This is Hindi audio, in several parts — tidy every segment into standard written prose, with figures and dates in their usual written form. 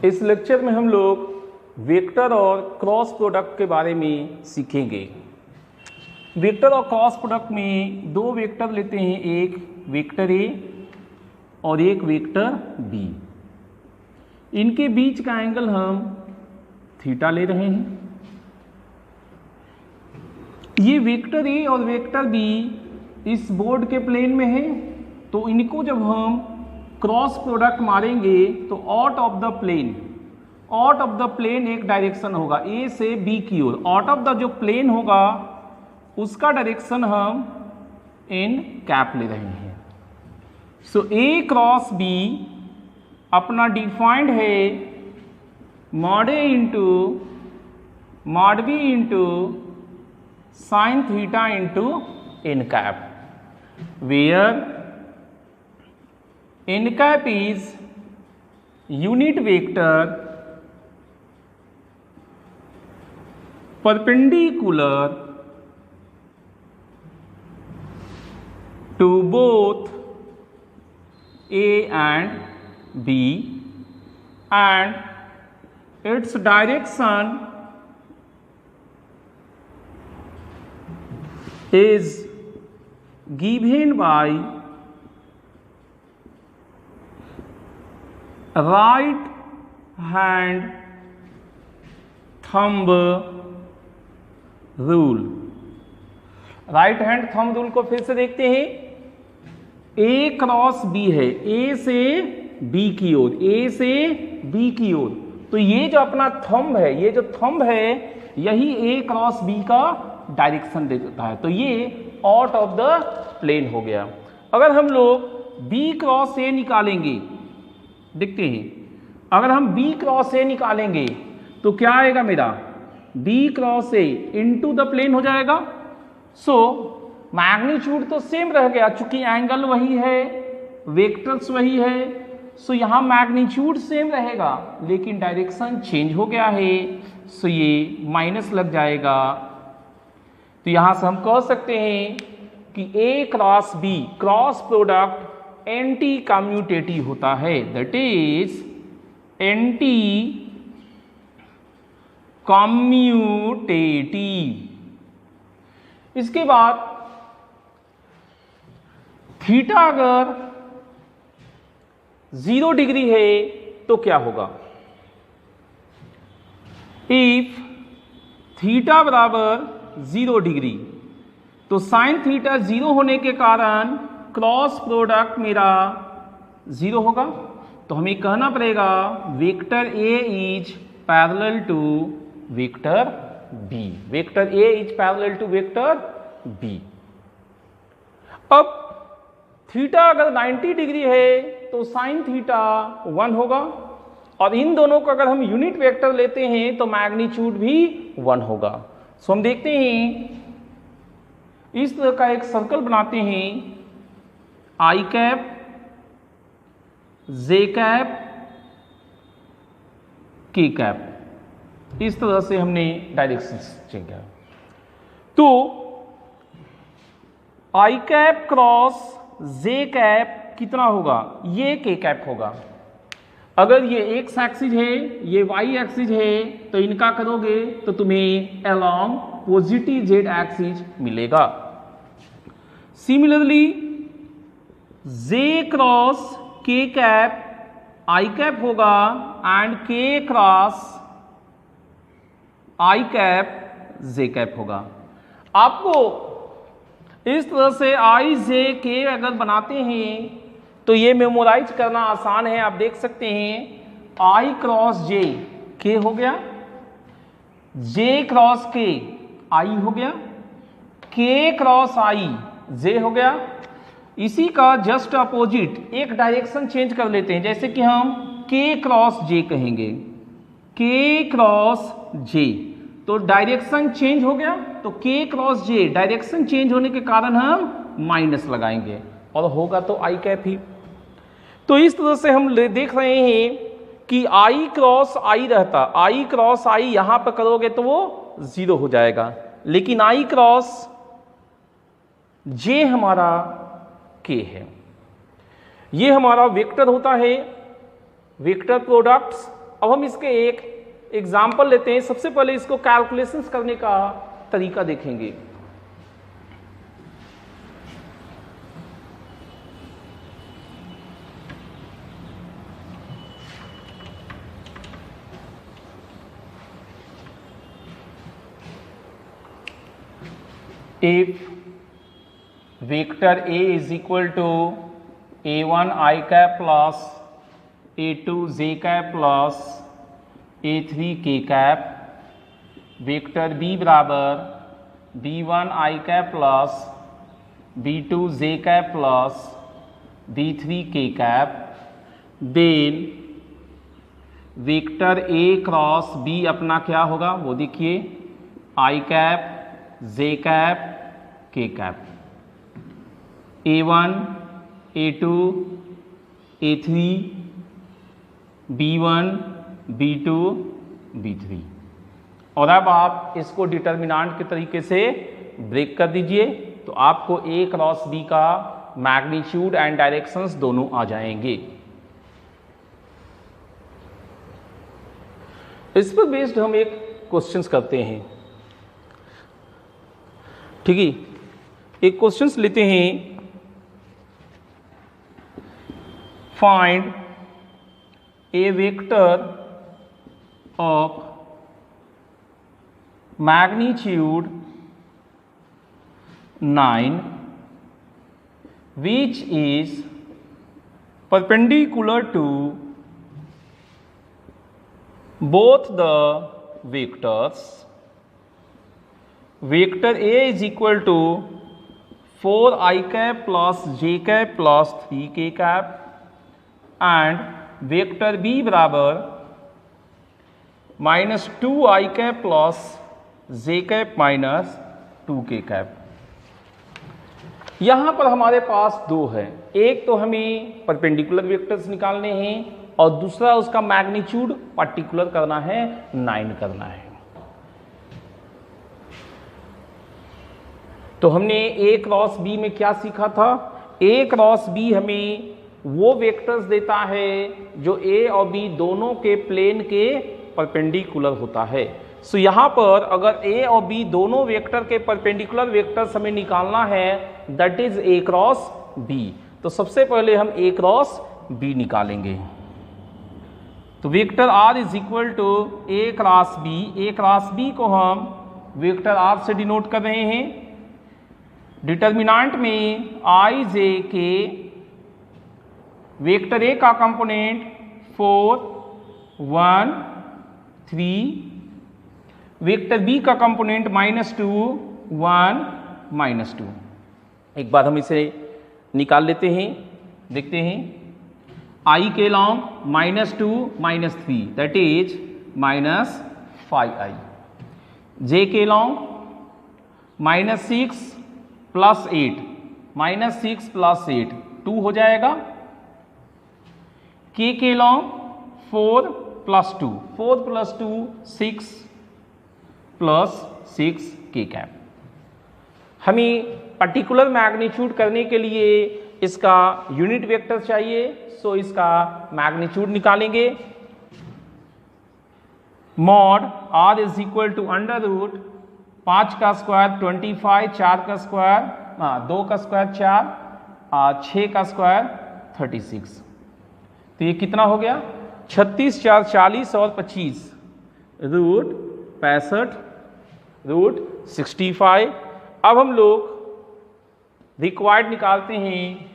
इस लेक्चर में हम लोग वेक्टर और क्रॉस प्रोडक्ट के बारे में सीखेंगे। वेक्टर और क्रॉस प्रोडक्ट में दो वेक्टर लेते हैं, एक वेक्टर ए और एक वेक्टर बी। इनके बीच का एंगल हम थीटा ले रहे हैं। ये वेक्टर ए और वेक्टर बी इस बोर्ड के प्लेन में है, तो इनको जब हम क्रॉस प्रोडक्ट मारेंगे तो आउट ऑफ द प्लेन एक डायरेक्शन होगा ए से बी की ओर। आउट ऑफ द जो प्लेन होगा उसका डायरेक्शन हम एन कैप ले रहे हैं। सो ए क्रॉस बी अपना डिफाइंड है mod A into mod B into sine theta into n cap, where n cap is unit vector perpendicular to both A and B, and its direction is given by right hand thumb rule. Right hand thumb rule को फिर से देखते हैं। ए क्रॉस बी है, ए से बी की ओर, ए से बी की ओर, तो ये जो अपना थंब है, ये जो थंब है यही ए क्रॉस बी का डायरेक्शन देता है, तो ये आउट ऑफ द प्लेन हो गया। अगर हम लोग बी क्रॉस ए निकालेंगे, देखते हैं, अगर हम बी क्रॉस ए निकालेंगे तो क्या आएगा मेरा, B cross A into the plane हो जाएगा। सो मैग्नीट्यूड तो सेम रह गया, चूंकि एंगल वही है, वेक्टर्स वही है, सो यहां मैग्नीट्यूड सेम रहेगा लेकिन डायरेक्शन चेंज हो गया है, सो ये माइनस लग जाएगा। तो यहां से हम कह सकते हैं कि A cross B cross product anti commutative होता है, दैट इज एंटी कम्यूटेटिव। इसके बाद थीटा अगर 0 डिग्री है तो क्या होगा, इफ थीटा बराबर 0 डिग्री तो साइन थीटा 0 होने के कारण क्रॉस प्रोडक्ट मेरा 0 होगा। तो हमें कहना पड़ेगा vector A is parallel to vector B, vector A is parallel to vector B. अब थीटा अगर 90 डिग्री है तो साइन थीटा 1 होगा, और इन दोनों को अगर हम यूनिट वेक्टर लेते हैं तो मैग्नीट्यूड भी 1 होगा। सो हम देखते हैं, इस तरह का एक सर्कल बनाते हैं, आई कैप, जे कैप, के कैप, इस तरह से हमने डायरेक्शन चेंज किया। तो आई कैप क्रॉस जे कैप कितना होगा, ये के कैप होगा। अगर ये एक्स एक्सिस है, ये वाई एक्सिस है, तो इनका करोगे तो तुम्हें अलोंग पॉजिटिव जेड एक्सिस मिलेगा। सिमिलरली जे क्रॉस के कैप आई कैप होगा एंड के क्रॉस आई कैप जे कैप होगा। आपको इस तरह से आई जे के अगर बनाते हैं तो ये मेमोराइज करना आसान है। आप देख सकते हैं आई क्रॉस जे के हो गया, जे क्रॉस के आई हो गया, के क्रॉस आई जे हो गया। इसी का जस्ट अपोजिट एक डायरेक्शन चेंज कर लेते हैं, जैसे कि हम के क्रॉस जे कहेंगे, के क्रॉस जे, तो डायरेक्शन चेंज हो गया, तो के क्रॉस जे डायरेक्शन चेंज होने के कारण हम माइनस लगाएंगे और होगा तो आई कैप ही। तो इस तरह से हम देख रहे हैं कि आई क्रॉस आई रहता, आई क्रॉस आई यहां पर करोगे तो वो 0 हो जाएगा, लेकिन आई क्रॉस जे हमारा के है, ये हमारा वेक्टर होता है। Vector products. अब हम इसके एक एग्जाम्पल लेते हैं। सबसे पहले इसको कैलकुलेशंस करने का तरीका देखेंगे। If vector A is equal to a1 I cap plus a2 j cap plus a3 k cap, vector B बराबर b1 I cap plus b2 j cap plus b3 k cap, then vector A cross B अपना क्या होगा वो देखिए, I cap j cap k cap, a1 a2 a3 b1 b2 b3। और अब आप इसको डिटर्मिनेंट के तरीके से ब्रेक कर दीजिए तो आपको A क्रॉस B का मैग्नीट्यूड एंड डायरेक्शंस दोनों आ जाएंगे। इस पर बेस्ड हम एक क्वेश्चंस करते हैं। ठीक है, एक क्वेश्चंस लेते हैं। Find A vector of magnitude 9 which is perpendicular to both the vectors. Vector A is equal to 4 I cap plus j cap plus 3 k cap and vector B बराबर minus 2 I cap plus j cap minus 2 k cap। यहाँ पर हमारे पास दो है, एक तो हमें परपेंडिकुलर वेक्टर्स निकालने हैं और दूसरा उसका मैग्नीट्यूड पार्टिकुलर करना है, 9 करना है। तो हमने A क्रॉस B में क्या सीखा था? A क्रॉस B हमें वो वेक्टर्स देता है जो A और B दोनों के प्लेन के परपेंडिकुलर होता है। सो यहाँ पर अगर A और B दोनों वेक्टर के परपेंडिकुलर वेक्टर्स हमें निकालना है, that is A cross B। तो सबसे पहले हम A क्रॉस B निकालेंगे। तो vector R is equal to A cross B। A cross B को हम वेक्टर R से डिनोट कर रहे हैं। डिटर्मिनेंट में I J के वेक्टर A का कंपोनेंट 4 1 3, वेक्टर B का कंपोनेंट -2 1 -2। एक बार हम इसे निकाल लेते हैं, देखते हैं। I के long -2 -3 that is -5i। J के लॉन्ग -6 + 8 -6 + 8 2 हो जाएगा। K के लॉन्ग 4 + 2 4 + 2 6 + 6 k कैप। हमें पर्टिकुलर मैग्नीट्यूड करने के लिए इसका यूनिट वेक्टर चाहिए, सो इसका मैग्नीट्यूड निकालेंगे। Mod R is equal to √ 5 का स्क्वायर 25, 4 का स्क्वायर 2 का स्क्वायर 4 6 का स्क्वायर 36। तो ये कितना हो गया? 36 4 40 और 25 √65 √65। अब हम लोग रिक्वायर्ड निकालते हैं,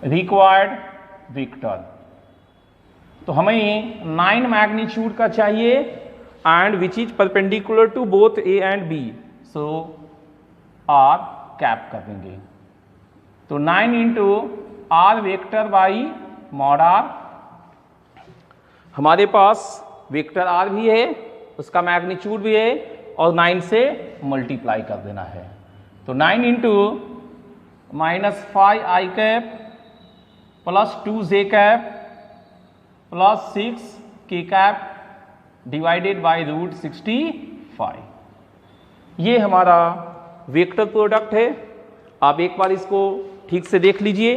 रिक्वायर्ड वेक्टर। तो हमें 9 मैग्नीट्यूड का चाहिए and which is perpendicular to both A and B, सो R कैप कर देंगे। तो 9 into R vector by mod R। हमारे पास वेक्टर R भी है, उसका मैग्नीट्यूड भी है और 9 से मल्टीप्लाई कर देना है। तो 9 into -5i cap plus 2j cap plus 6k cap divided by √65। ये हमारा वेक्टर प्रोडक्ट है। आप एक बार इसको ठीक से देख लीजिए।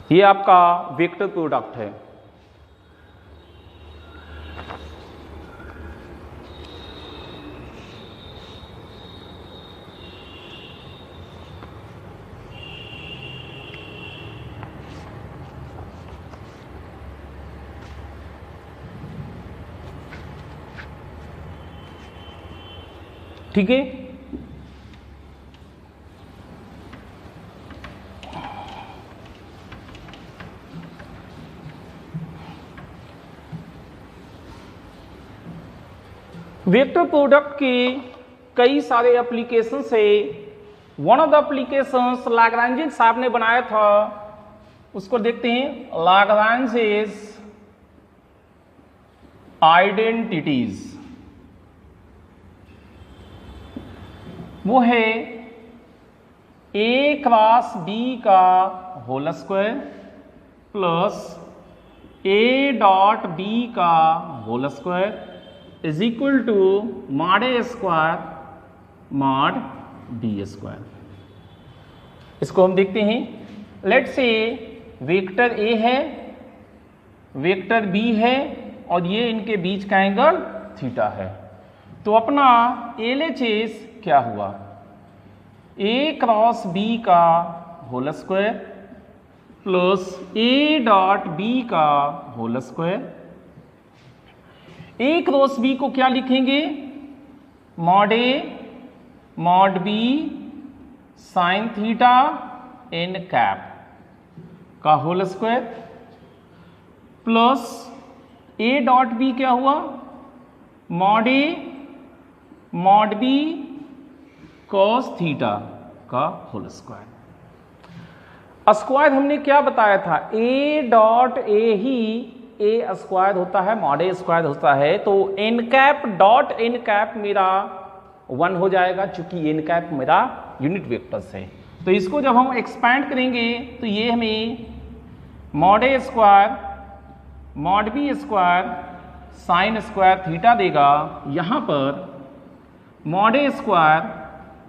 ये आपका वेक्टर प्रोडक्ट है। ठीक है, वेक्टर प्रोडक्ट के कई सारे एप्लीकेशंस है। One of the applications Lagrangian साहब ने बनाया था, उसको देखते हैं। लाग्रांजियन आइडेंटिटीज, वो है a क्रॉस b का whole square plus a dot b का whole square is equal to mod a square mod b square. इसको हम देखते हैं। लेट से वेक्टर a है, वेक्टर b है और ये इनके बीच का एंगल थीटा है। तो अपना LHS क्या हुआ? a क्रॉस b का whole square plus a dot b का whole square. a cross b को क्या लिखेंगे? Mod a mod b sine theta n cap का whole square plus a dot b क्या हुआ? Mod a mod b cos theta का होल स्क्वायर। स्क्वायर हमने क्या बताया था? a डॉट a ही a स्क्वायर होता है, मॉड a स्क्वायर होता है। तो n cap dot n cap मेरा 1 हो जाएगा, चूंकि n कैप मेरा यूनिट वेक्टर्स है। तो इसको जब हम एक्सपैंड करेंगे तो ये हमें mod a square mod b square sine square theta देगा। यहां पर mod a square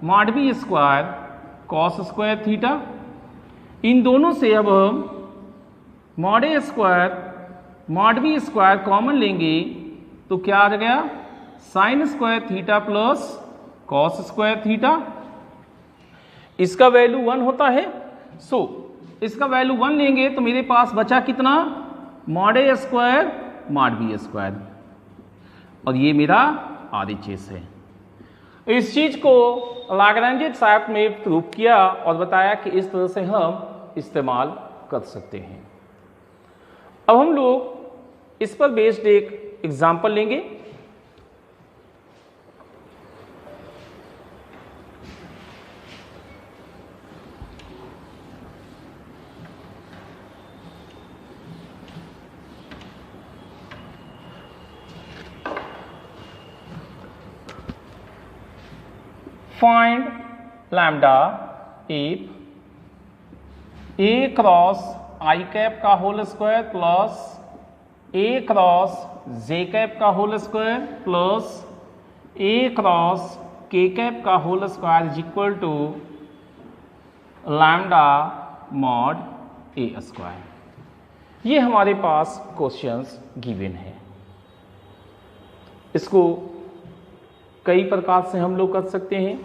mod b square cos square theta. इन दोनों से अब हम mod a square mod b square common लेंगे तो क्या आ गया? Sine square theta plus cos square theta. इसका वैल्यू 1 होता है। सो इसका वैल्यू 1 लेंगे तो मेरे पास बचा कितना? Mod a square mod b square, और ये मेरा RHS है। इस चीज को लाग्रांजियन साहब ने प्रूव किया और बताया कि इस तरह से हम इस्तेमाल कर सकते हैं। अब हम लोग इस पर बेस्ड एक एग्जांपल लेंगे। Find lambda if a cross I cap का whole square plus a cross j cap का whole square plus a cross k cap का whole square is equal to lambda mod a square. ये हमारे पास क्वेश्चंस गिवन है। इसको कई प्रकार से हम लोग कर सकते हैं।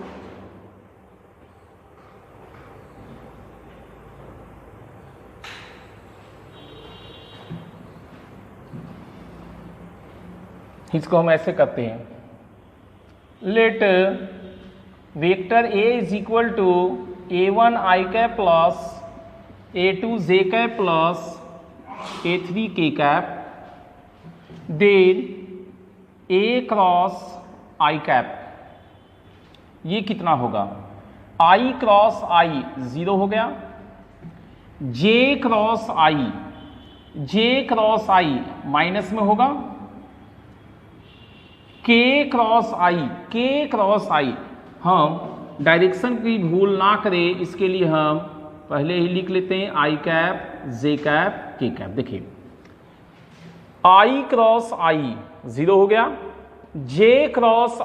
इसको हम ऐसे करते हैं। Let vector a is equal to a1 i cap plus a2 j cap plus a3 k cap, then a cross i cap, ये कितना होगा? i क्रॉस i 0 हो गया, j क्रॉस i माइनस में होगा, k क्रॉस i हम डायरेक्शन की भूल ना करें इसके लिए हम पहले ही लिख लेते हैं i cap j cap k cap. देखिए i क्रॉस i 0 हो गया, j क्रॉस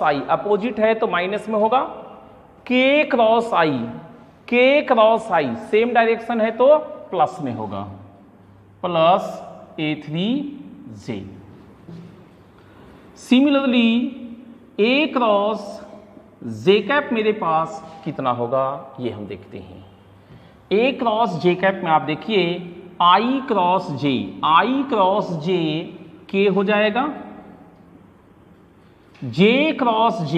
i अपोजिट है तो माइनस में होगा, k K cross I same direction है तो प्लस में होगा, plus A3J। Similarly A cross J cap मेरे पास कितना होगा ये हम देखते हैं। A क्रॉस J कैप में आप देखिए I क्रॉस J K हो जाएगा, J क्रॉस J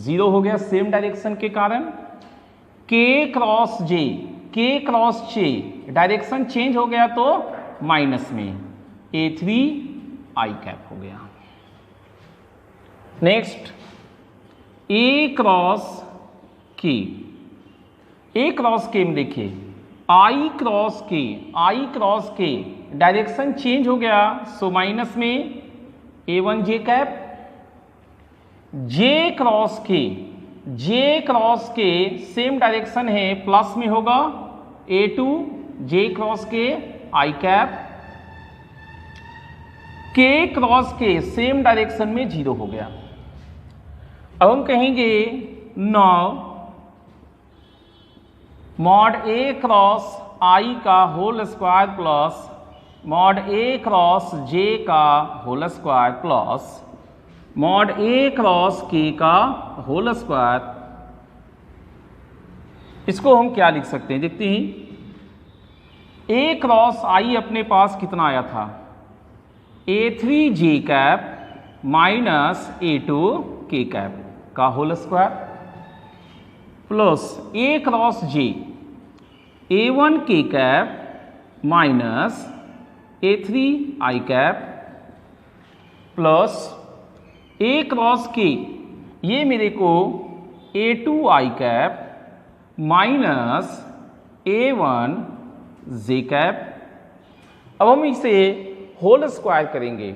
0 हो गया सेम डायरेक्शन के कारण, K cross J direction change हो गया तो माइनस में, A3I कैप हो गया। नेक्स्ट A क्रॉस K में देखिए I cross K direction change हो गया सो माइनस में A1J cap, J cross K same direction है प्लस में होगा, A2J cross K I cap, K cross K same direction में 0 हो गया। अब हम कहेंगे now mod A cross I का whole square plus mod A cross J का whole square plus mod A cross K का होल स्क्वायर। इसको हम क्या लिख सकते हैं देखते हैं। A क्रॉस I अपने पास कितना आया था, A3J cap minus A2K cap का whole square plus A cross J A1K cap minus A3I cap plus A cross K ये मेरे को A2I cap minus A1J cap. अब हम इसे होल स्क्वायर करेंगे।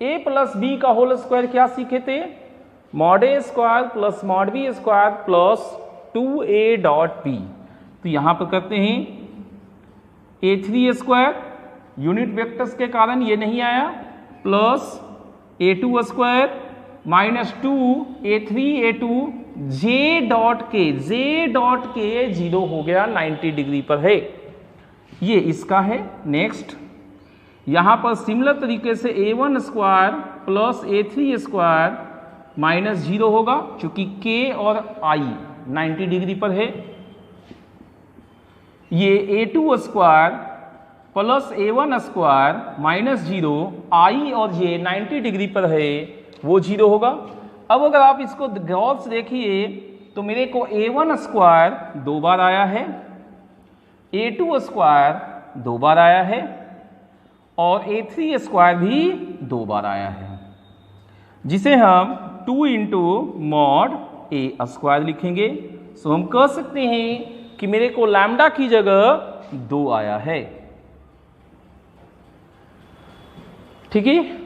A प्लस B का होल स्क्वायर क्या सीखे थे, mod A square plus mod B square plus 2A dot B। तो यहां पर करते हैं A3 स्क्वायर यूनिट वेक्टर्स के कारण ये नहीं आया, plus A2 square minus 2 A3 A2 J dot K 0 हो गया 90 डिग्री पर है, ये इसका है। नेक्स्ट यहां पर सिमिलर तरीके से A1 square plus A3 square minus 0 होगा क्योंकि K और I 90 डिग्री पर है। ये A2 square plus A1 square minus 0 I और J 90 डिग्री पर है वो 0 होगा। अब अगर आप इसको गौर से देखिए तो मेरे को A1 स्क्वायर 2 बार आया है, A2 स्क्वायर 2 बार आया है और A3 स्क्वायर भी 2 बार आया है, जिसे हम 2 इंटू मॉड A स्क्वायर लिखेंगे। सो हम कह सकते हैं कि मेरे को लैम्डा की जगह 2 आया है। ठीक है,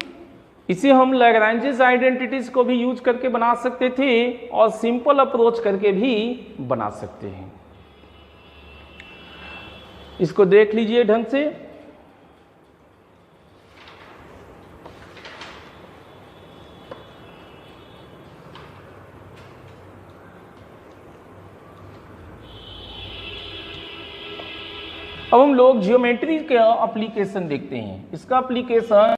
इसे हम लैग्रैंजेस आइडेंटिटीज को भी यूज करके बना सकते थे और सिंपल अप्रोच करके भी बना सकते हैं। इसको देख लीजिए ढंग से। अब हम लोग जियोमेट्री का एप्लीकेशन देखते हैं। इसका एप्लीकेशन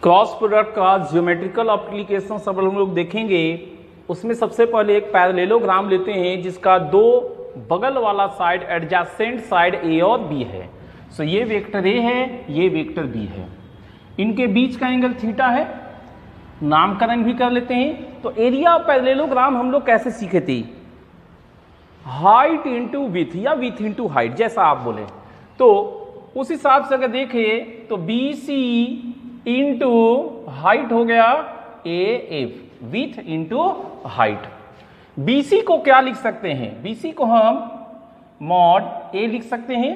क्रॉस प्रोडक्ट का जियोमेट्रिकल एप्लीकेशन सब हम लोग देखेंगे। उसमें सबसे पहले एक पैरेललोग्राम लेते हैं जिसका 2 बगल वाला साइड एडजेसेंट साइड A और B है। सो ये वेक्टर A है, ये वेक्टर B है, इनके बीच का एंगल थीटा है। नामकरण भी कर लेते हैं। तो एरिया ऑफ पैरेललोग्राम हम लोग कैसे सीखे थे, हाइट इंटू विथ या विथ इंटू हाइट, जैसा आप बोले। तो उस हिसाब से अगर देखें तो BC इंटू हाइट हो गया AF, with into height. BC को क्या लिख सकते हैं, BC को हम मॉड A लिख सकते हैं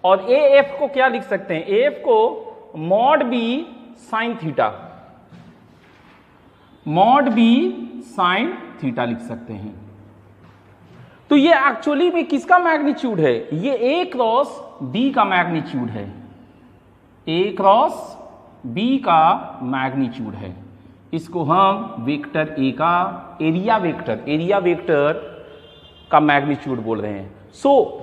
और AF को क्या लिख सकते हैं, AF को mod B sine theta, mod B sine theta लिख सकते हैं। तो ये एक्चुअली में किसका मैग्नीट्यूड है, ये A क्रॉस B का मैग्नीट्यूड है, A क्रॉस B का मैग्नीट्यूड है। इसको हम वेक्टर A का एरिया वेक्टर का मैग्नीट्यूड बोल रहे हैं। सो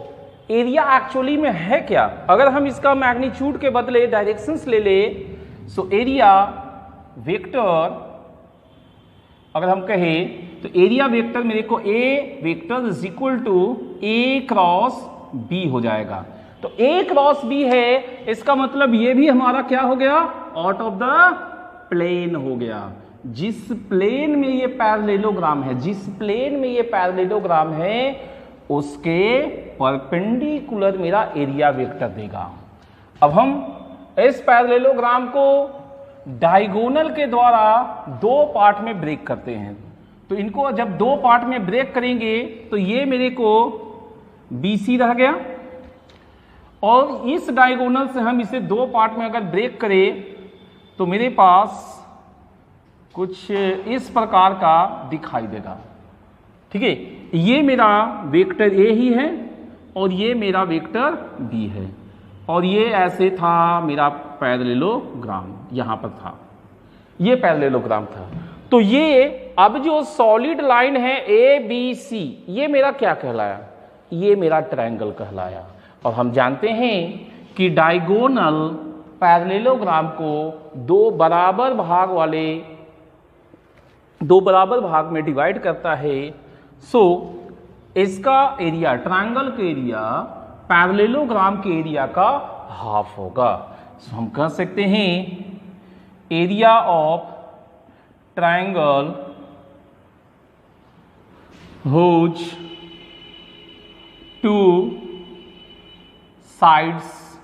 एरिया एक्चुअली में है क्या, अगर हम इसका मैग्नीट्यूड के बदले डायरेक्शंस ले ले, सो एरिया वेक्टर अगर हम कहें तो एरिया वेक्टर मेरे को a vector is equal to a cross b हो जाएगा। तो ए क्रॉस बी है, इसका मतलब ये भी हमारा क्या हो गया, आउट ऑफ द प्लेन हो गया। जिस प्लेन में ये पैरेललोग्राम है, जिस प्लेन में ये पैरेललोग्राम है उसके परपेंडिकुलर मेरा एरिया वेक्टर देगा। अब हम इस पैरेललोग्राम को डायगोनल के द्वारा दो पार्ट में ब्रेक करते हैं। तो इनको जब दो पार्ट में ब्रेक करेंगे तो ये मेरे को BC रह गया, और इस डायगोनल से हम इसे दो पार्ट में अगर ब्रेक करें तो मेरे पास कुछ इस प्रकार का दिखाई देगा। ठीक है, ये मेरा वेक्टर ए ही है और ये मेरा वेक्टर बी है, और ये ऐसे था मेरा पैरेललोग्राम, यहां पर था, ये पैरेललोग्राम था। तो ये अब जो सॉलिड लाइन है ABC, ये मेरा क्या कहलाया, ये मेरा ट्रायंगल कहलाया। और हम जानते हैं कि डायगोनल पैरेललोग्राम को दो बराबर भाग में डिवाइड करता है। सो इसका एरिया, ट्रायंगल के एरिया पैरेललोग्राम के एरिया का हाफ होगा। सो हम कह सकते हैं area of triangle whose two sides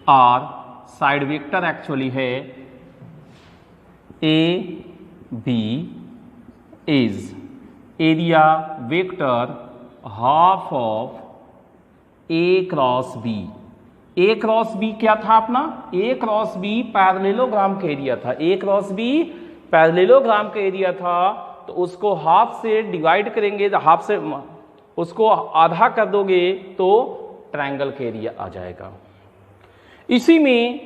are, side vector actually है ए b, is area vector half of a cross b. A cross b क्या था अपना, ए क्रॉस बी पैरेललोग्राम का एरिया था, ए क्रॉस बी पैरेललोग्राम का एरिया था। तो उसको हाफ से डिवाइड करेंगे, हाफ से उसको आधा कर दोगे तो ट्रायंगल का एरिया आ जाएगा। इसी में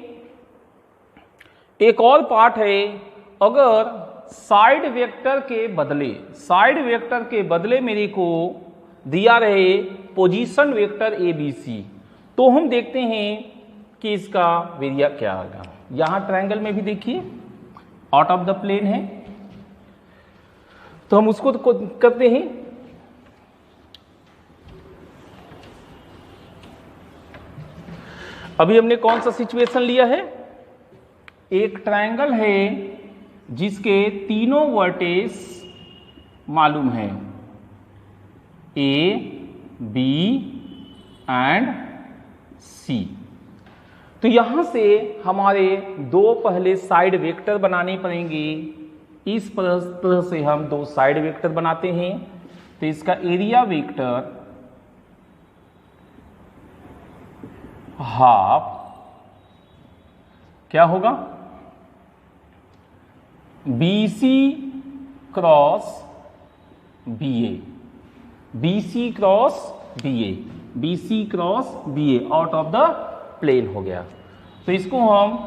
एक और पार्ट है, अगर साइड वेक्टर के बदले मेरे को दिया रहे पोजीशन वेक्टर ABC, तो हम देखते हैं कि इसका एरिया क्या होगा। यहां ट्रायंगल में भी देखिए आउट ऑफ द प्लेन है, तो हम उसको करते हैं। अभी हमने कौन सा सिचुएशन लिया है, एक ट्रायंगल है जिसके तीनों वर्टेक्स मालूम है, A, B एंड C। तो यहां से हमारे दो पहले साइड वेक्टर बनाने पड़ेंगे। इस तरह से हम दो साइड वेक्टर बनाते हैं। तो इसका एरिया वेक्टर हाफ क्या होगा, BC cross BA, BC cross BA, BC cross BA out of the plane हो गया। तो इसको हम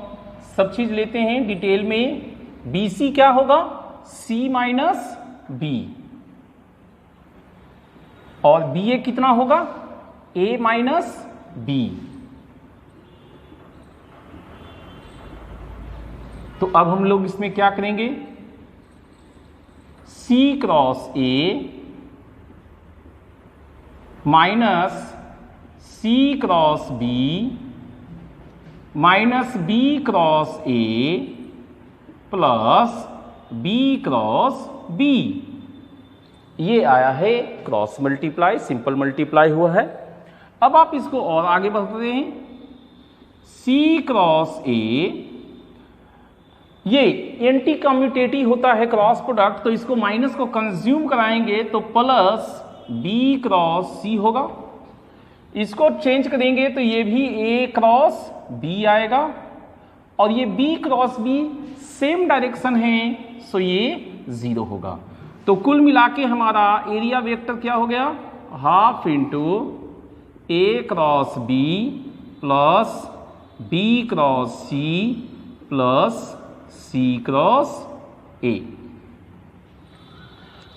सब चीज लेते हैं डिटेल में। BC क्या होगा, C माइनस B, और BA कितना होगा, A माइनस B। तो अब हम लोग इसमें क्या करेंगे, C cross A minus C cross B minus B cross A plus B cross B, ये आया है क्रॉस मल्टीप्लाई, सिंपल मल्टीप्लाई हुआ है। अब आप इसको और आगे बढ़ते हैं, C क्रॉस A, ये एंटी कम्यूटेटिव होता है क्रॉस प्रोडक्ट, तो इसको माइनस को कंज्यूम कराएंगे तो प्लस B क्रॉस C होगा। इसको चेंज करेंगे तो ये भी A क्रॉस B आएगा, और ये B cross B same direction है, सो ये 0 होगा। तो कुल मिला के हमारा एरिया वेक्टर क्या हो गया, half into A cross B plus B cross C plus C cross A।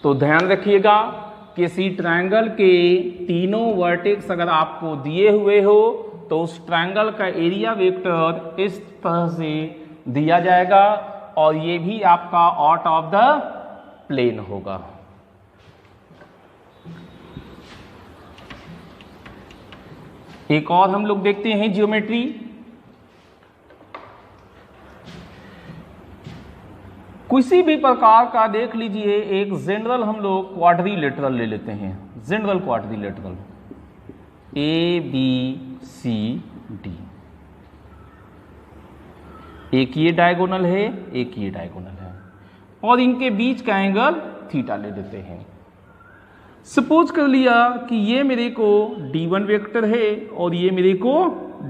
तो ध्यान रखिएगा किसी ट्रायंगल के तीनों वर्टेक्स अगर आपको दिए हुए हो तो उस ट्रायंगल का एरिया वेक्टर इस तरह से दिया जाएगा और ये भी आपका आउट ऑफ द प्लेन होगा। एक और हम लोग देखते हैं ज्योमेट्री। किसी भी प्रकार का देख लीजिए, एक जनरल हम लोग क्वाड्रिलेटरल ले लेते हैं, general quadrilateral A B C D. एक ये डायगोनल है, एक ये डायगोनल है और इनके बीच का एंगल थीटा ले लेते हैं। सपोज कर लिया कि ये मेरे को D1 वेक्टर है और ये मेरे को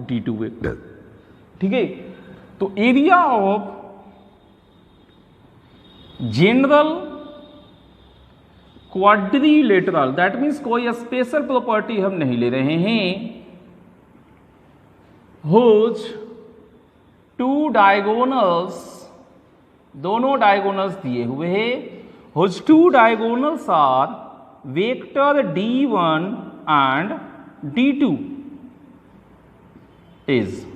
D2 वेक्टर, ठीक है। तो area of general quadrilateral, that means कोई स्पेशल प्रॉपर्टी हम नहीं ले रहे हैं, हुज टू डायगोनल्स, दोनों डायगोनल्स दिए हुए हैं, whose two diagonals are vector D1 and D2 is,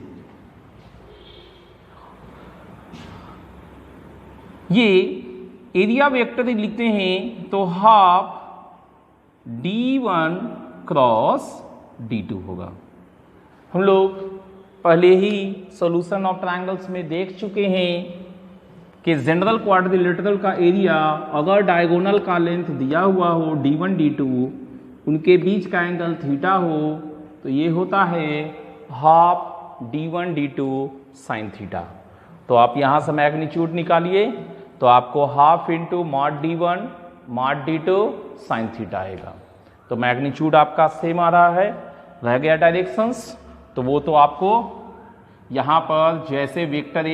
ये एरिया वेक्टर लिखते हैं तो हाफ D1 क्रॉस D2 होगा। हम लोग पहले ही सॉल्यूशन ऑफ ट्रायंगल्स में देख चुके हैं कि जनरल क्वाड्रिलेटरल का एरिया अगर डायगोनल का लेंथ दिया हुआ हो D1 D2, उनके बीच का एंगल थीटा हो तो ये होता है half D1 D2 sine theta. तो आप यहाँ से मैग्नीट्यूड निकालिए तो आपको half into mod D1 mod D2 sine theta आएगा। तो मैग्नीट्यूड आपका सेम आ रहा है, रह गया डायरेक्शंस, तो वो तो आपको यहाँ पर जैसे वेक्टर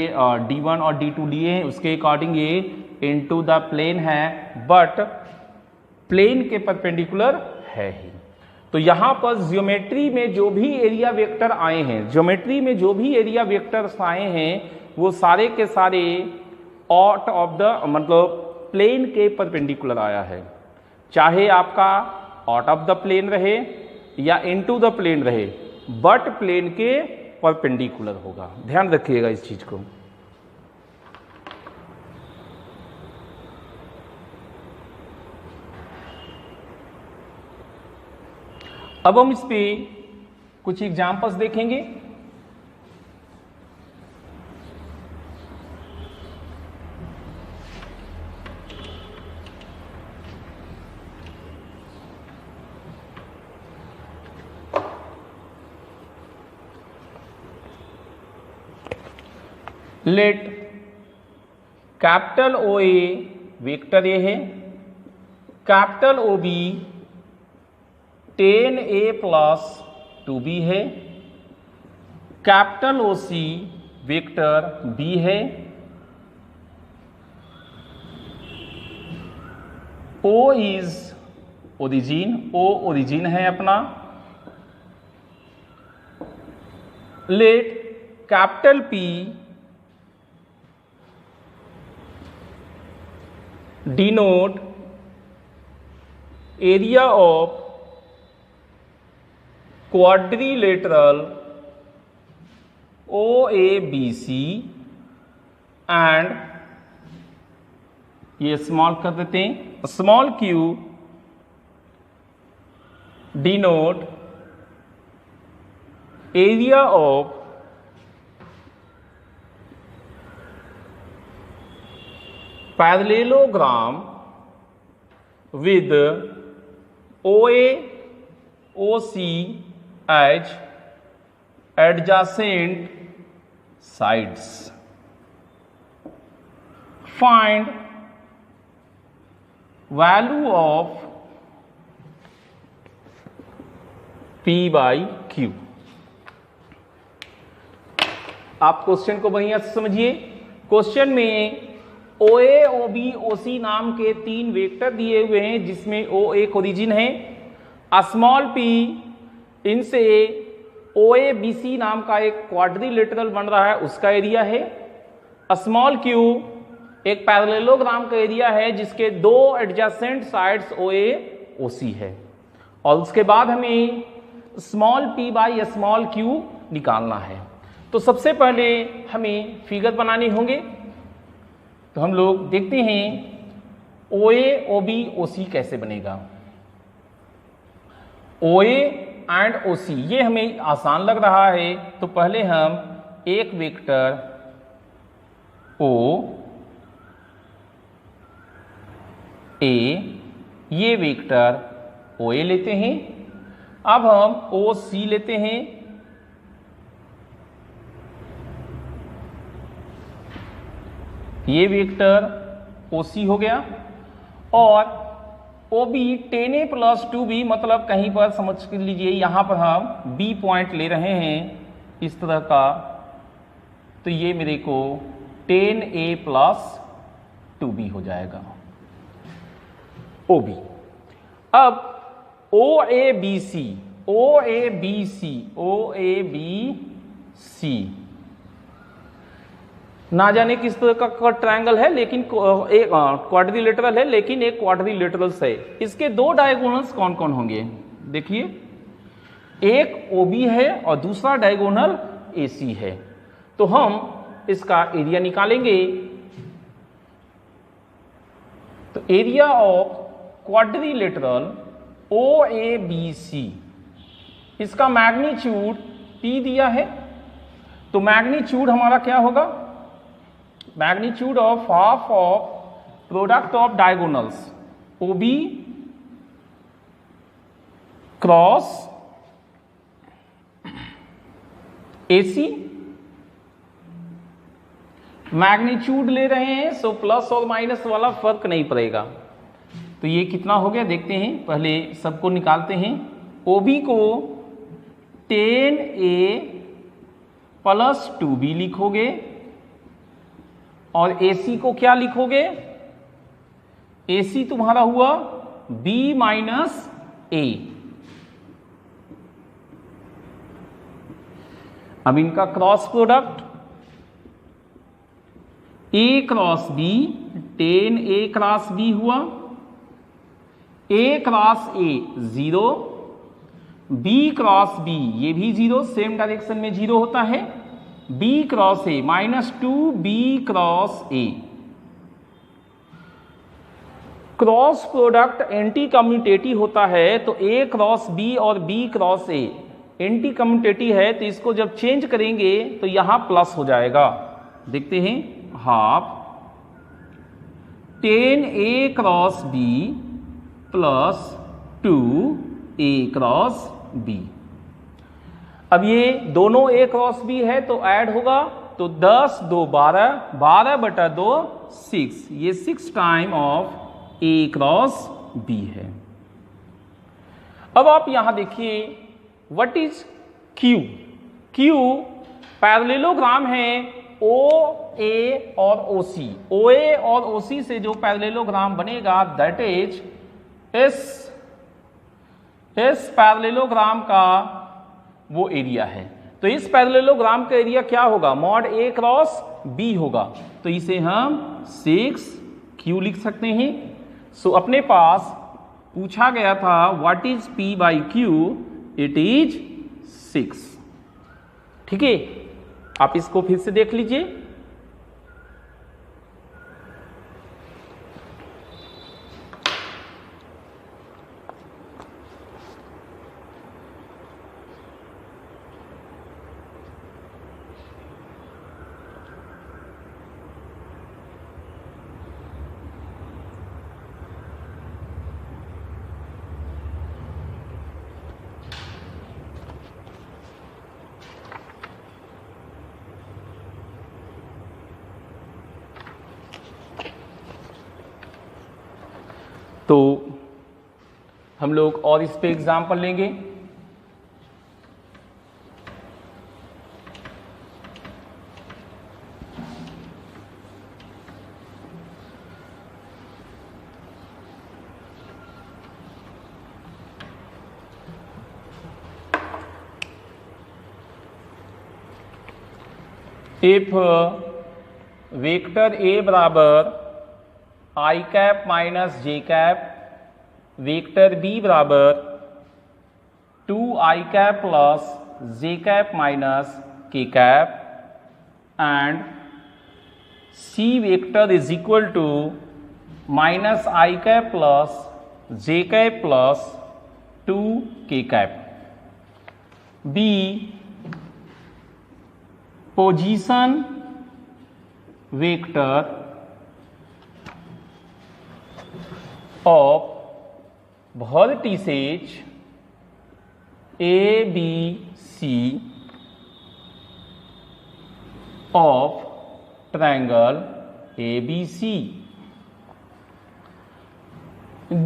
D1 और D2 लिए हैं उसके अकॉर्डिंग ये इनटू द प्लेन है, बट प्लेन के परपेंडिकुलर है ही। तो यहाँ पर ज्योमेट्री में जो भी एरिया वेक्टर आए हैं, ज्योमेट्री में जो भी एरिया वेक्टर्स आए हैं वो सारे के सारे आउट ऑफ द, मतलब प्लेन के परपेंडिकुलर आया है। चाहे आपका आउट ऑफ द प्लेन रहे या इनटू द प्लेन रहे, बट प्लेन के परपेंडिकुलर होगा। ध्यान रखिएगा इस चीज को। अब हम इस पे कुछ एग्जांपल्स देखेंगे। Let capital O A vector a है, capital O B 10a plus 2b है, capital O C vector b है, o is origin, o origin है अपना। Let capital P denote area of quadrilateral OABC and ये स्मॉल कर देते हैं, small q denote area of parallelogram with OA OC as adjacent sides. Find value of P by Q। आप क्वेश्चन को बढ़िया से समझिए। क्वेश्चन में OA OB OC नाम के तीन वेक्टर दिए हुए हैं जिसमें O एक ओरिजिन है, स्मॉल p इनसे OABC नाम का एक क्वाड्रिलेटरल बन रहा है उसका एरिया है, स्मॉल q एक पैरेललोग्राम का एरिया है जिसके दो एडजेसेंट साइड्स OA OC है। और उसके बाद हमें small p by small q निकालना है। तो सबसे पहले हमें फिगर बनाने होंगे। तो हम लोग देखते हैं OA OB OC कैसे बनेगा। OA एंड OC ये हमें आसान लग रहा है, तो पहले हम एक वेक्टर O A ये वेक्टर OA लेते हैं। अब हम OC लेते हैं। ये वेक्टर OC हो गया। और OB 10A प्लस 2B मतलब कहीं पर समझ लीजिए यहां पर हम B पॉइंट ले रहे हैं इस तरह का, तो ये मेरे को 10A प्लस 2B हो जाएगा OB। अब OABC ना जाने किस तरह का ट्रायंगल है, लेकिन एक क्वाड्रिलेटरल है, लेकिन एक क्वाड्रिलेटरल्स है। इसके दो डायगोनल्स कौन कौन होंगे देखिए, एक OB है और दूसरा डायगोनल AC है। तो हम इसका एरिया निकालेंगे। तो एरिया ऑफ क्वाड्रिलेटरल OABC, इसका मैग्नीट्यूड P दिया है। तो मैग्नीट्यूड हमारा क्या होगा, magnitude of half of product of diagonals OB cross AC। Magnitude ले रहे हैं सो प्लस और माइनस वाला फर्क नहीं पड़ेगा। तो ये कितना हो गया देखते हैं, पहले सबको निकालते हैं। OB को 10A प्लस 2B लिखोगे और AC को क्या लिखोगे, AC तुम्हारा हुआ B माइनस A। अब इनका cross product A cross B 10A cross B हुआ, A cross A 0, B cross B ये भी 0, सेम डायरेक्शन में 0 होता है। B cross A minus 2B cross A। Cross product anti commutative होता है, तो A क्रॉस B और B cross A anti commutative है, तो इसको जब चेंज करेंगे तो यहां प्लस हो जाएगा। देखते हैं, half 10A cross B plus 2A cross B। अब ये दोनों A क्रॉस B है तो ऐड होगा, तो 10 2 12, 12 बटा 2 6, ये 6 time of A cross B है। अब आप यहां देखिए what is Q। Q parallelogram है OA और OC। OA और OC से जो पैरेललोग्राम बनेगा दैट इज इस पैरेललोग्राम का वो एरिया है। तो इस पैरेललोग्राम का एरिया क्या होगा, मॉड A क्रॉस B होगा। तो इसे हम 6Q लिख सकते हैं। सो अपने पास पूछा गया था what is P by Q, it is 6। ठीक है, आप इसको फिर से देख लीजिए। तो हम लोग और इस पे एग्जाम्पल लेंगे। इफ वेक्टर A बराबर I cap minus J cap vector B बराबर 2i cap plus J cap minus K cap and C vector is equal to minus I cap plus J cap plus 2 K cap. Be position vector of vertices A, B, C of triangle ABC.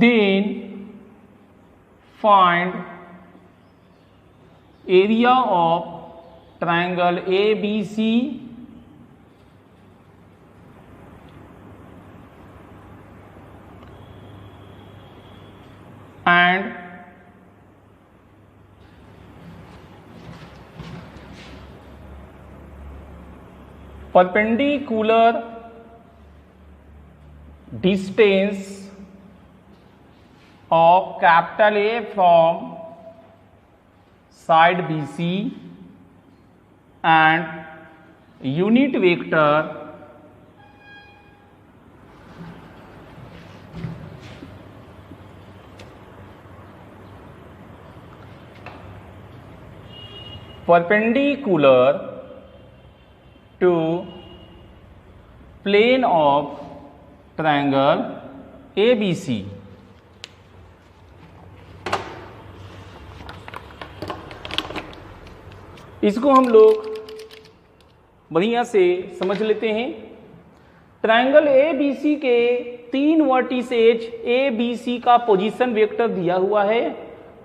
Then find area of triangle ABC and perpendicular distance of capital A from side BC and unit vector perpendicular to plane of triangle ABC. इसको हम लोग बढ़िया से समझ लेते हैं। ट्रायंगल ABC के 3 वर्टिसेज ABC का पोजीशन वेक्टर दिया हुआ है।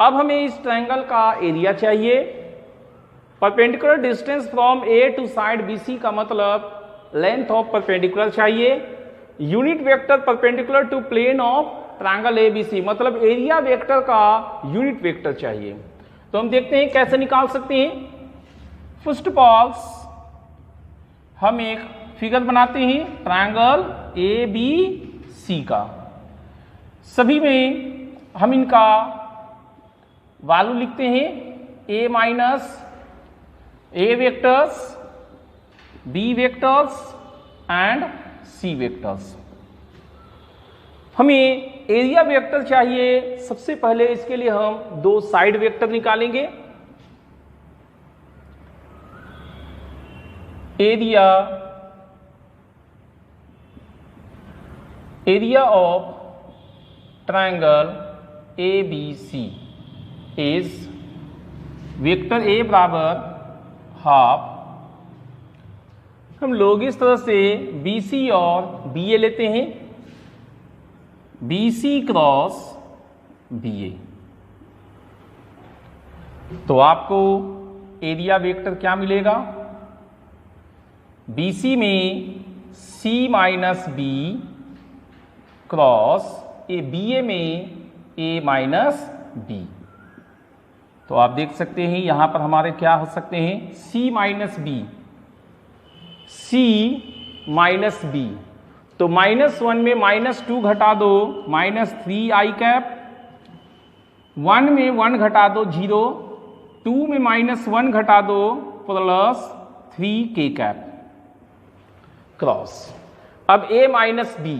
अब हमें इस ट्रायंगल का एरिया चाहिए। Perpendicular distance from A to side BC का मतलब लेंथ ऑफ परपेंडिकुलर चाहिए। Unit vector perpendicular to plane of triangle ABC मतलब एरिया वेक्टर का यूनिट वेक्टर चाहिए। तो हम देखते हैं कैसे निकाल सकते हैं। फर्स्ट ऑफ ऑल हम एक फिगर बनाते हैं ट्रायंगल ABC का। सभी में हम इनका वैल्यू लिखते हैं A minus A vectors, B vectors and C vectors. हमें एरिया वेक्टर चाहिए। सबसे पहले इसके लिए हम 2 साइड वेक्टर निकालेंगे। Area of triangle ABC is vector A बराबर हाफ। हम लोग इस तरह से BC और BA लेते हैं। BC क्रॉस BA तो आपको एरिया वेक्टर क्या मिलेगा? BC में C minus B cross BA में A माइनस B। तो आप देख सकते हैं यहां पर हमारे क्या हो सकते हैं C minus B, C minus B। तो -1 में -2 घटा दो -3i कैप, 1 में 1 घटा दो 0, 2 में -1 घटा दो +3k कैप क्रॉस। अब A माइनस B,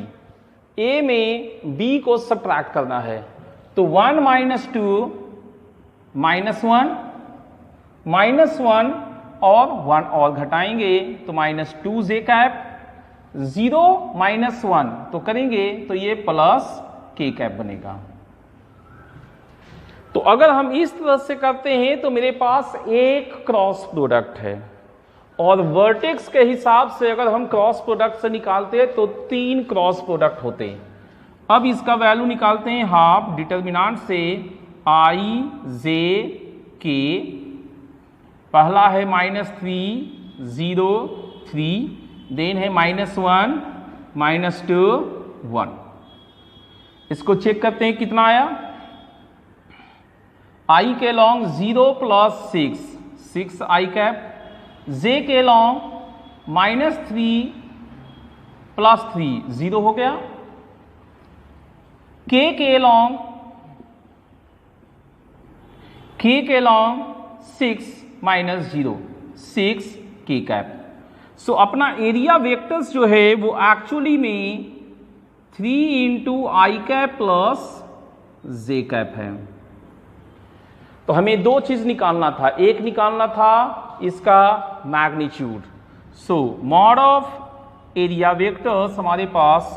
A में B को सब्ट्रैक्ट करना है तो 1 - 2 -1 -1 और 1 और घटाएंगे तो -2j कैप, 0 -1 तो करेंगे तो ये +k कैप बनेगा। तो अगर हम इस तरह से करते हैं तो मेरे पास एक क्रॉस प्रोडक्ट है और वर्टेक्स के हिसाब से अगर हम क्रॉस प्रोडक्ट से निकालते हैं तो 3 क्रॉस प्रोडक्ट होते हैं। अब इसका वैल्यू निकालते हैं हाफ डिटर्मिनेंट से i j k। पहला है -3 0 3, देन है -1 -2 1। इसको चेक करते हैं कितना आया। i के लॉन्ग 0 + 6 i कैप, j के लॉन्ग -3 + 3 0 हो गया, k के लॉन्ग k के लॉन्ग 6 माइनस 0 6 k कैप। सो अपना एरिया वेक्टर्स जो है वो एक्चुअली में 3 into I cap plus J cap है। तो हमें दो चीज निकालना था, एक निकालना था इसका magnitude. So mod of area vectors हमारे पास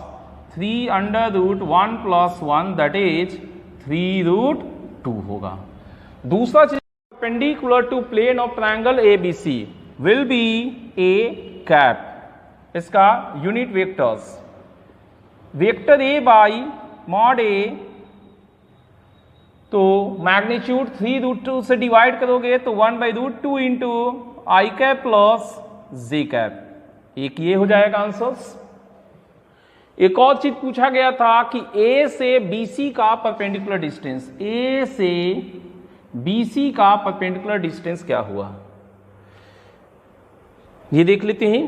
3 under root 1 plus 1 that is 3 root 2 होगा। दूसरा चीज perpendicular to plane of triangle ABC will be a cap, इसका unit vectors vector a by mod a, तो मैग्नीट्यूड 3 रूट 2 से डिवाइड करोगे तो 1 by root 2 into I cap plus J cap, एक ये हो जाएगा आंसर्स। एक और चीज पूछा गया था कि ए से BC का परपेंडिकुलर डिस्टेंस, ए से BC का परपेंडिकुलर डिस्टेंस क्या हुआ, ये देख लेते हैं।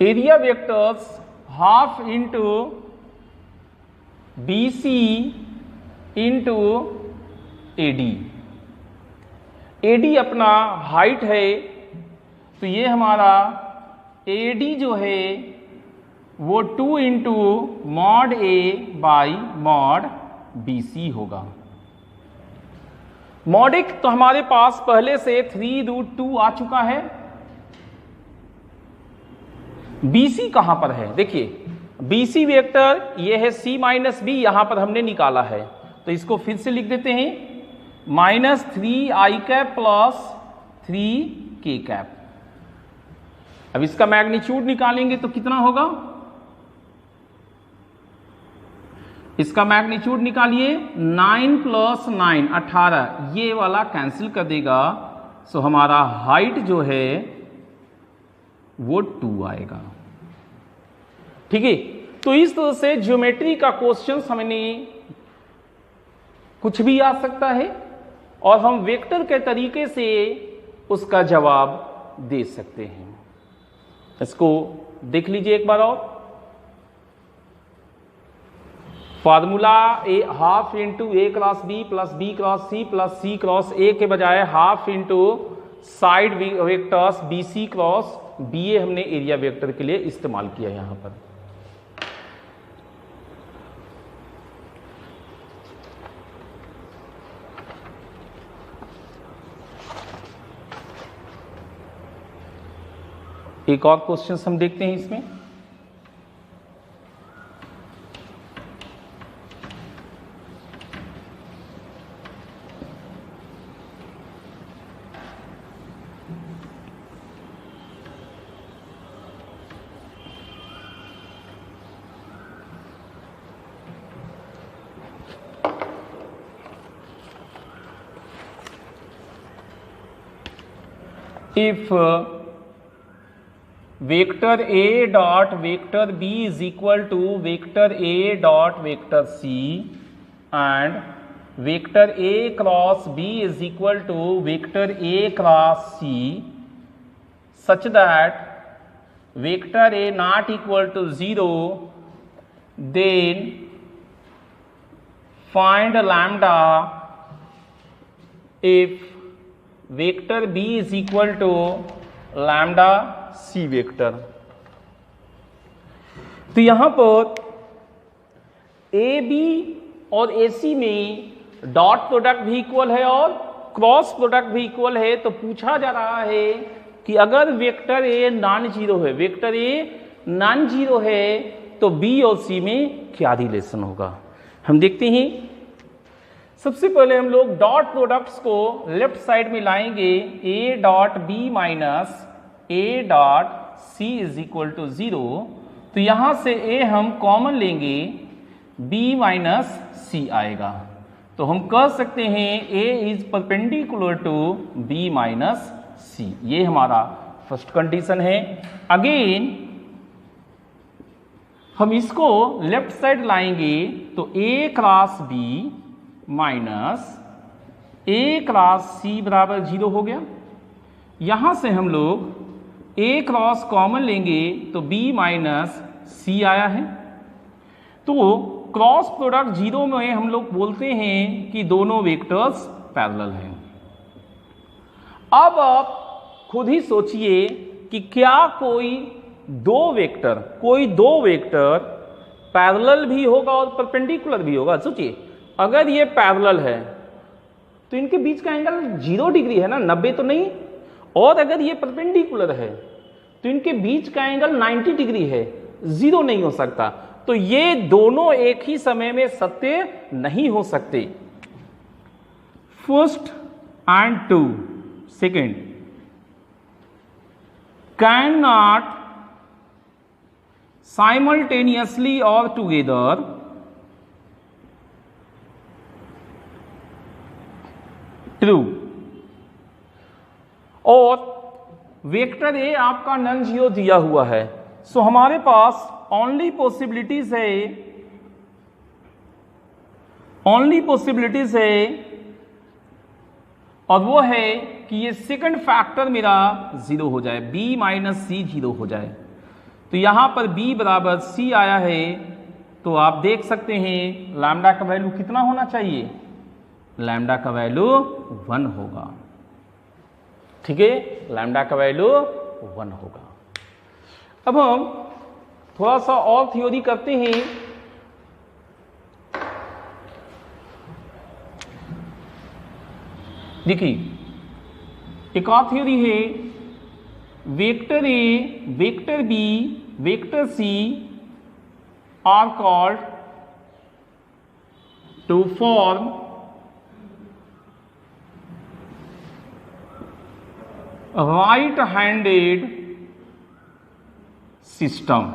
Area vectors half into BC into AD, AD अपना हाइट है, तो ये हमारा AD जो है वो 2 into mod A by mod BC होगा। मॉडिक तो हमारे पास पहले से 3 रूट 2 आ चुका है। BC कहां पर है, देखिए BC वेक्टर ये है C माइनस बी, यहां पर हमने निकाला है, तो इसको फिर से लिख देते हैं माइनस 3 आई कैप प्लस 3 के कैप। अब इसका मैग्नीट्यूड निकालेंगे तो कितना होगा, इसका मैग्नीट्यूड निकालिए 9 प्लस 9 18, ये वाला कैंसिल कर देगा, सो हमारा हाइट जो है वो 2 आएगा। ठीक है, तो इस तरह से ज्योमेट्री का क्वेश्चन हमें कुछ भी आ सकता है और हम वेक्टर के तरीके से उसका जवाब दे सकते हैं। इसको देख लीजिए एक बार और। Formula A half into A cross B plus B cross C plus C cross A के बजाय half into side vectors BC cross BA हमने एरिया वेक्टर के लिए इस्तेमाल किया यहां पर। एक और क्वेश्चन हम देखते हैं इसमें। If vector A dot vector B is equal to vector A dot vector C and vector A cross B is equal to vector A cross C such that vector A not equal to 0, then find lambda if vector B is equal to lambda C vector. तो यहां पर AB और AC में डॉट प्रोडक्ट भी इक्वल है और क्रॉस प्रोडक्ट भी इक्वल है, तो पूछा जा रहा है कि अगर वेक्टर A नॉन जीरो है, वेक्टर A नॉन जीरो है तो B और C में क्या रिलेशन होगा, हम देखते हैं। सबसे पहले हम लोग डॉट प्रोडक्ट्स को लेफ्ट साइड में लाएंगे, A dot B minus A dot C is equal to 0, तो यहां से A हम कॉमन लेंगे, B माइनस C आएगा, तो हम कह सकते हैं A is perpendicular to B minus C, ये हमारा फर्स्ट कंडीशन है। अगेन हम इसको लेफ्ट साइड लाएंगे तो A cross B minus A cross C बराबर 0 हो गया। यहां से हम लोग A क्रॉस कॉमन लेंगे तो B माइनस C आया है, तो क्रॉस प्रोडक्ट जीरो में हम लोग बोलते हैं कि दोनों वेक्टर्स पैरेलल हैं। अब आप खुद ही सोचिए कि क्या कोई दो वेक्टर पैरेलल भी होगा और परपेंडिकुलर भी होगा। सोचिए, अगर ये पैरेलल है तो इनके बीच का एंगल 0 डिग्री है ना, 90 तो नहीं। और अगर ये परपेंडिकुलर है तो इनके बीच का एंगल 90 डिग्री है, 0 नहीं हो सकता। तो ये दोनों एक ही समय में सत्य नहीं हो सकते। First and two second cannot simultaneously और टुगेदर ट्रू। और वेक्टर ए आपका नॉन जीरो दिया हुआ है, सो हमारे पास ओनली पॉसिबिलिटीज है और वो है कि ये सेकंड फैक्टर मेरा 0 हो जाए, b माइनस सी 0 हो जाए। तो यहां पर b बराबर c आया है, तो आप देख सकते हैं लैम्डा का वैल्यू कितना होना चाहिए, लैम्डा का वैल्यू 1 होगा। ठीक है, लैम्डा का वैल्यू 1 होगा। अब हम थोड़ा सा और थ्योरी करते हैं। देखिए, एक और थ्योरी है, vector A, vector B, vector C are called to form right handed system.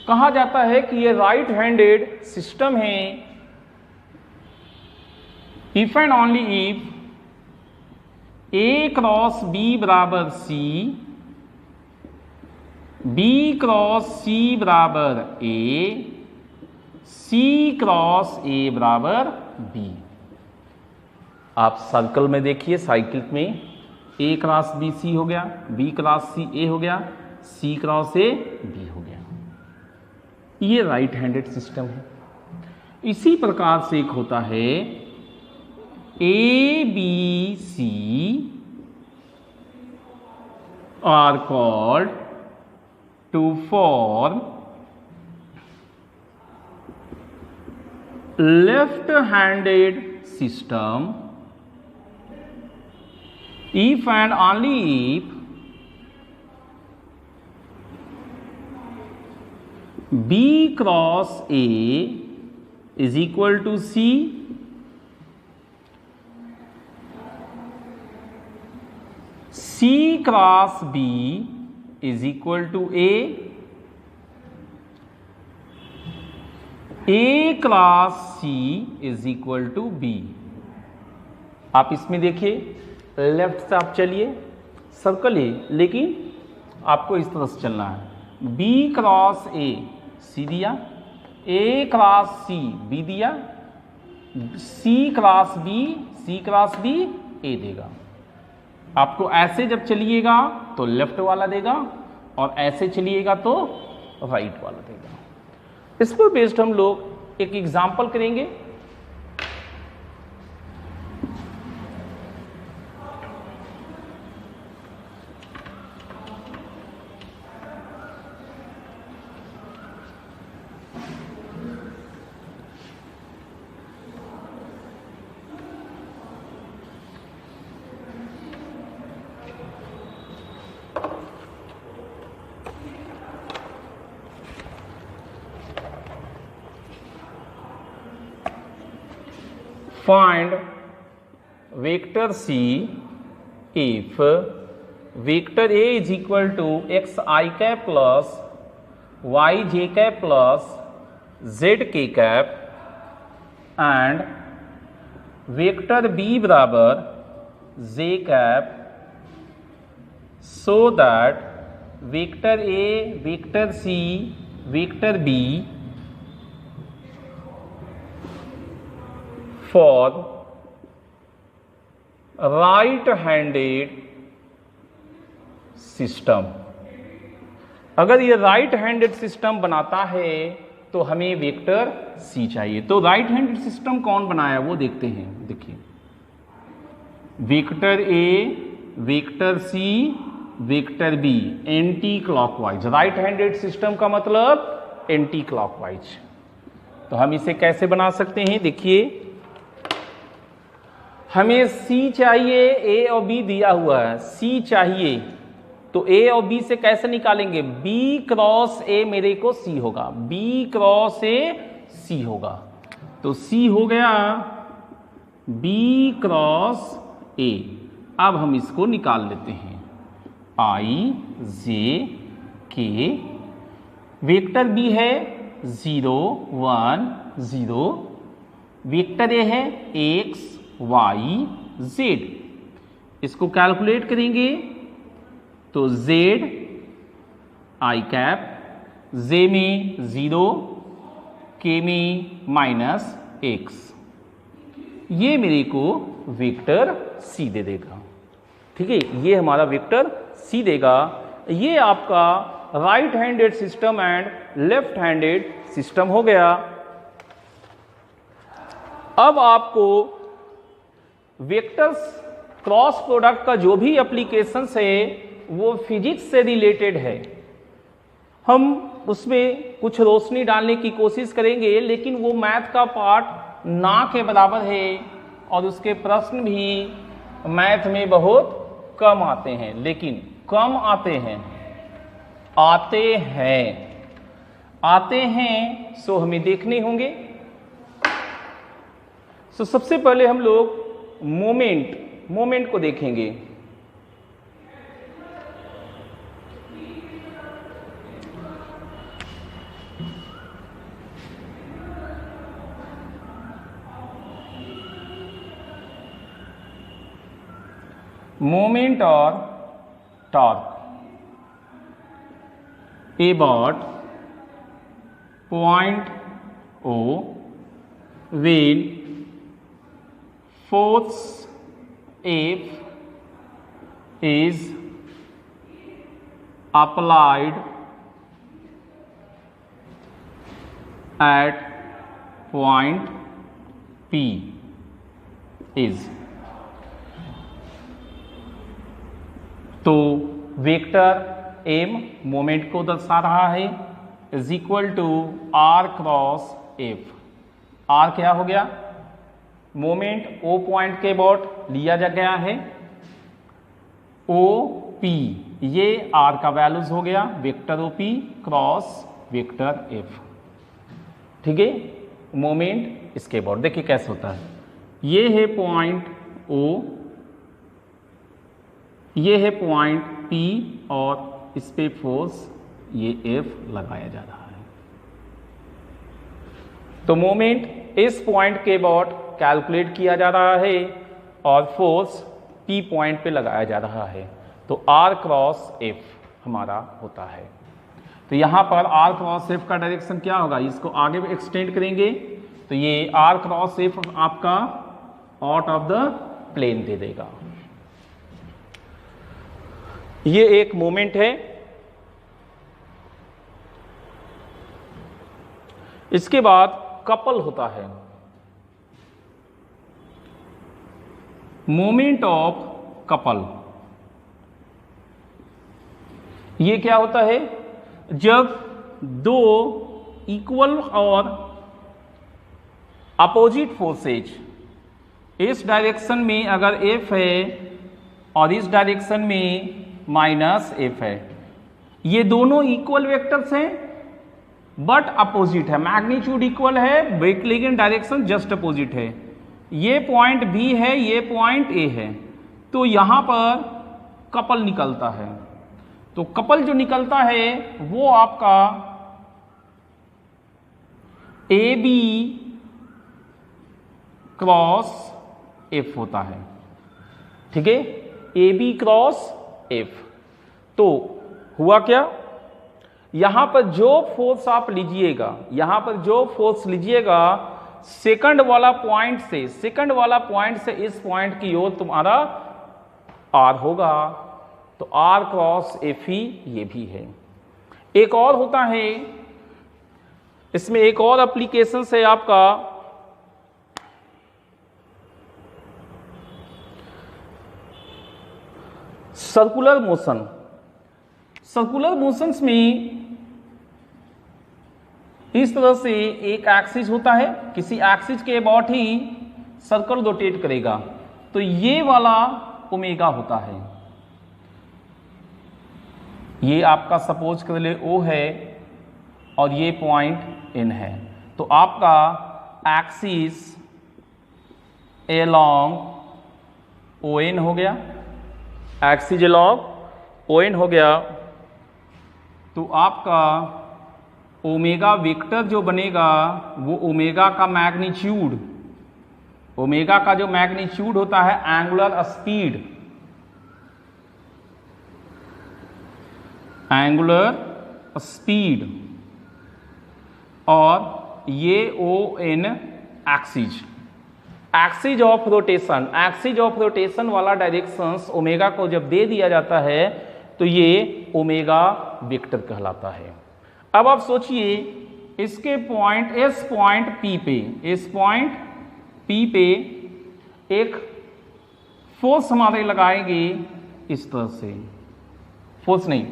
कहा जाता है कि ये राइट हैंडेड सिस्टम है if and only if A cross B बराबर सी, बी क्रॉस सी बराबर ए, सी क्रॉस ए बराबर बी। आप सर्कल में देखिए, साइकिल में ए क्रॉस बी सी हो गया, बी क्रॉस सी ए हो गया, सी क्रॉस ए बी हो गया। ये राइट हैंडेड सिस्टम है। इसी प्रकार से एक होता है ए B C are called to form left handed system if and only if B cross A is equal to C, C cross B is equal to A cross C is equal to B। आप इसमें देखिए, लेफ्ट से आप चलिए, सर्कल है लेकिन आपको इस तरह से चलना है। B क्रॉस A C दिया, A क्रॉस C B दिया, C क्रॉस B A देगा। आपको ऐसे जब चलिएगा तो लेफ्ट वाला देगा और ऐसे चलिएगा तो राइट वाला देगा। इस पर बेस्ड हम लोग एक एग्जाम्पल करेंगे। Find vector C if vector A is equal to xi cap plus yj cap plus zk cap and vector B बराबर j cap, so that vector A, vector C, vector B for right handed system. अगर ये राइट हैंडेड सिस्टम बनाता है तो हमें वेक्टर सी चाहिए। तो राइट हैंड सिस्टम कौन बनाया वो देखते हैं। देखिए, vector A, vector C, vector B, anti clockwise. Right handed system का मतलब एंटी क्लॉकवाइज। तो हम इसे कैसे बना सकते हैं? देखिए, हमें सी चाहिए, ए और बी दिया हुआ है, सी चाहिए, तो ए और बी से कैसे निकालेंगे? बी क्रॉस ए मेरे को सी होगा, बी क्रॉस ए सी होगा। तो सी हो गया बी क्रॉस ए। अब हम इसको निकाल लेते हैं, आई जे के। वेक्टर बी है 0 1 0, वेक्टर ए है x y z। इसको कैलकुलेट करेंगे तो z आई कैप, जे में 0, के में -x, ये मेरे को वेक्टर सी दे देगा। ठीक है, ये हमारा वेक्टर सी देगा। ये आपका right handed system and left handed system हो गया। अब आपको वेक्टर्स क्रॉस प्रोडक्ट का जो भी एप्लीकेशंस है वो फिजिक्स से रिलेटेड है। हम उसमें कुछ रोशनी डालने की कोशिश करेंगे, लेकिन वो मैथ का पार्ट ना के बराबर है और उसके प्रश्न भी मैथ में बहुत कम आते हैं। लेकिन कम आते हैं, आते हैं सो हमें देखने होंगे। सो सबसे पहले हम लोग मोमेंट को देखेंगे। मोमेंट और torque about point O when force F is applied at point P is। तो वेक्टर एम मोमेंट को दर्शा रहा है, is equal to R cross F. R क्या हो गया? मोमेंट ओ पॉइंट के अबाउट लिया जा गया है, ओ पी, ये आर का वैल्यूज हो गया, vector O P cross vector F. ठीक है, मोमेंट इसके अबाउट देखिए कैसे होता है। ये है पॉइंट ओ, ये है पॉइंट पी और इस पे फोर्स ये एफ लगाया जा रहा है। तो मोमेंट इस पॉइंट के अबाउट कैलकुलेट किया जा रहा है और फोर्स पी पॉइंट पे लगाया जा रहा है। तो आर क्रॉस एफ हमारा होता है। तो यहां पर आर क्रॉस एफ का डायरेक्शन क्या होगा? इसको आगे भी एक्सटेंड करेंगे तो ये आर क्रॉस एफ आपका आउट ऑफ द प्लेन दे देगा। ये एक मोमेंट है। इसके बाद कपल होता है, मोमेंट ऑफ कपल। ये क्या होता है? जब दो इक्वल और अपोजिट फोर्सेज इस डायरेक्शन में अगर एफ है और इस डायरेक्शन में माइनस एफ है, ये दोनों इक्वल वेक्टर्स हैं बट अपोजिट है, मैग्नीट्यूड इक्वल है लेकिन डायरेक्शन जस्ट अपोजिट है। ये पॉइंट बी है, ये पॉइंट ए है, तो यहां पर कपल निकलता है। तो कपल जो निकलता है वो आपका ए बी क्रॉस एफ होता है। ठीक है, ए बी क्रॉस एफ। तो हुआ क्या? यहां पर जो फोर्स आप लीजिएगा, यहां पर जो फोर्स लीजिएगा सेकंड वाला पॉइंट से इस पॉइंट की ओर तुम्हारा आर होगा। तो आर क्रॉस एफ ही ये भी है। एक और होता है इसमें एक और एप्लीकेशन है आपका सर्कुलर मोशन। सर्कुलर मोशंस में इस तरह से एक एक्सिस होता है, किसी एक्सिस के अबाउट ही सर्कल रोटेट करेगा, तो ये वाला ओमेगा होता है। ये आपका सपोज कर ले O है और ये पॉइंट N है, तो आपका एक्सिस अलोंग ON हो गया, एक्सिस अलोंग ON हो गया, तो आपका ओमेगा वेक्टर जो बनेगा वो ओमेगा का मैग्नीट्यूड, ओमेगा का जो मैग्नीट्यूड होता है एंगुलर स्पीड, एंगुलर स्पीड, और ये ON axis, axis of rotation, axis of rotation वाला डायरेक्शंस ओमेगा को जब दे दिया जाता है तो ये ओमेगा वेक्टर कहलाता है। अब आप सोचिए इसके पॉइंट इस पॉइंट P पे, इस पॉइंट P पे एक फोर्स हमारे लगाएंगे इस तरह से, फोर्स नहीं,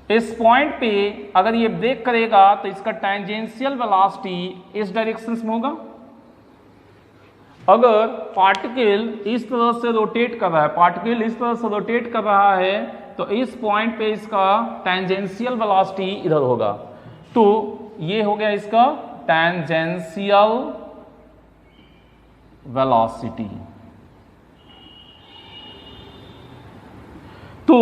इस पॉइंट पे अगर ये ब्रेक करेगा तो इसका टेंजेंशियल वेलोसिटी इस डायरेक्शन में होगा। अगर पार्टिकल इस तरह से रोटेट कर रहा है, पार्टिकल इस तरह से रोटेट कर रहा है, तो इस पॉइंट पे इसका टेंजेंशियल वेलोसिटी इधर होगा, तो ये हो गया इसका टेंजेंशियल वेलोसिटी। तो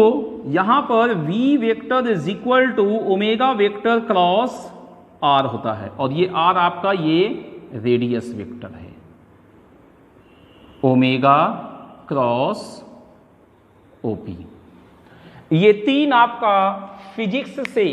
यहां पर v vector is equal to omega vector cross r होता है, और ये r आपका ये रेडियस वेक्टर है, ओमेगा क्रॉस OP। ये तीन आपका फिजिक्स से